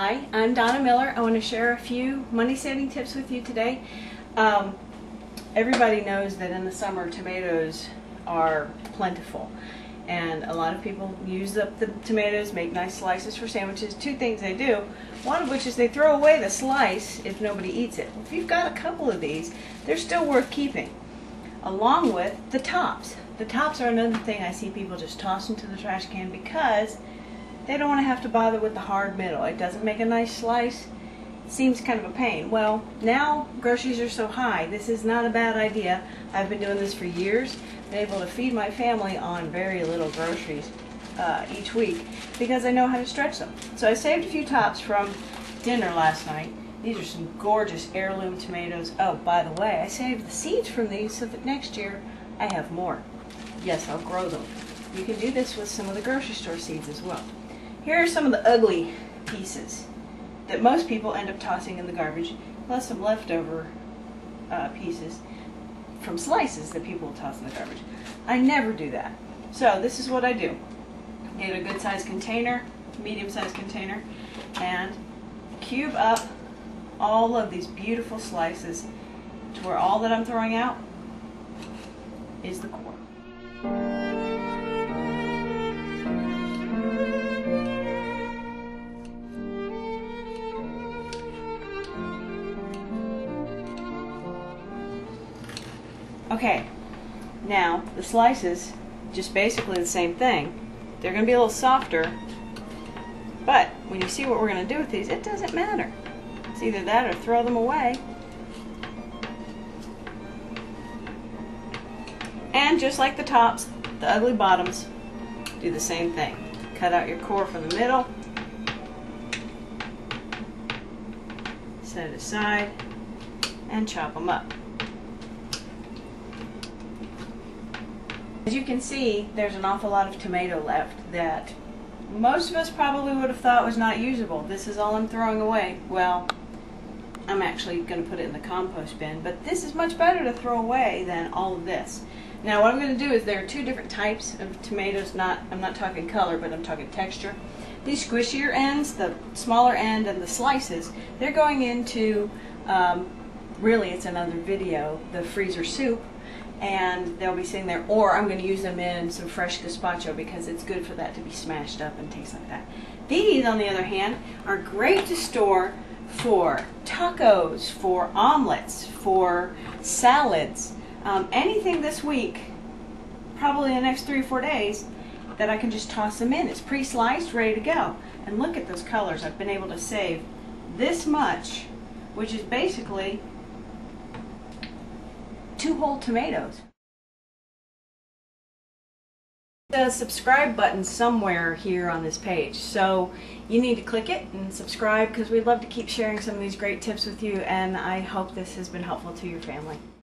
Hi, I'm Donna Miller. I want to share a few money saving tips with you today. Everybody knows that in the summer tomatoes are plentiful, and a lot of people use up the tomatoes, make nice slices for sandwiches. Two things they do, one of which is they throw away the slice if nobody eats it. If you've got a couple of these, they're still worth keeping, along with the tops. The tops are another thing I see people just toss into the trash can because they don't want to have to bother with the hard middle. It doesn't make a nice slice. It seems kind of a pain. Well, now groceries are so high, this is not a bad idea. I've been doing this for years. Been able to feed my family on very little groceries each week because I know how to stretch them. So I saved a few tops from dinner last night. These are some gorgeous heirloom tomatoes. Oh, by the way, I saved the seeds from these so that next year I have more. Yes, I'll grow them. You can do this with some of the grocery store seeds as well. Here are some of the ugly pieces that most people end up tossing in the garbage, plus some leftover pieces from slices that people will toss in the garbage. I never do that. So this is what I do. Get a good sized container, medium sized container, and cube up all of these beautiful slices to where all that I'm throwing out is the core. Okay, now the slices, just basically the same thing. They're going to be a little softer, but when you see what we're going to do with these, it doesn't matter. It's either that or throw them away. And just like the tops, the ugly bottoms, do the same thing. Cut out your core from the middle, set it aside, and chop them up. As you can see, there's an awful lot of tomato left that most of us probably would have thought was not usable. This is all I'm throwing away. Well, I'm actually going to put it in the compost bin, but this is much better to throw away than all of this. Now what I'm going to do is there are two different types of tomatoes. I'm not talking color, but I'm talking texture. These squishier ends, the smaller end and the slices, they're going into, really it's another video, the freezer soup. And they'll be sitting there, or I'm going to use them in some fresh gazpacho because it's good for that to be smashed up and taste like that. These, on the other hand, are great to store for tacos, for omelets, for salads, anything this week, probably in the next 3 or 4 days, that I can just toss them in. It's pre-sliced, ready to go. And look at those colors. I've been able to save this much, which is basically 2 whole tomatoes. The subscribe button somewhere here on this page, so you need to click it and subscribe because we'd love to keep sharing some of these great tips with you, and I hope this has been helpful to your family.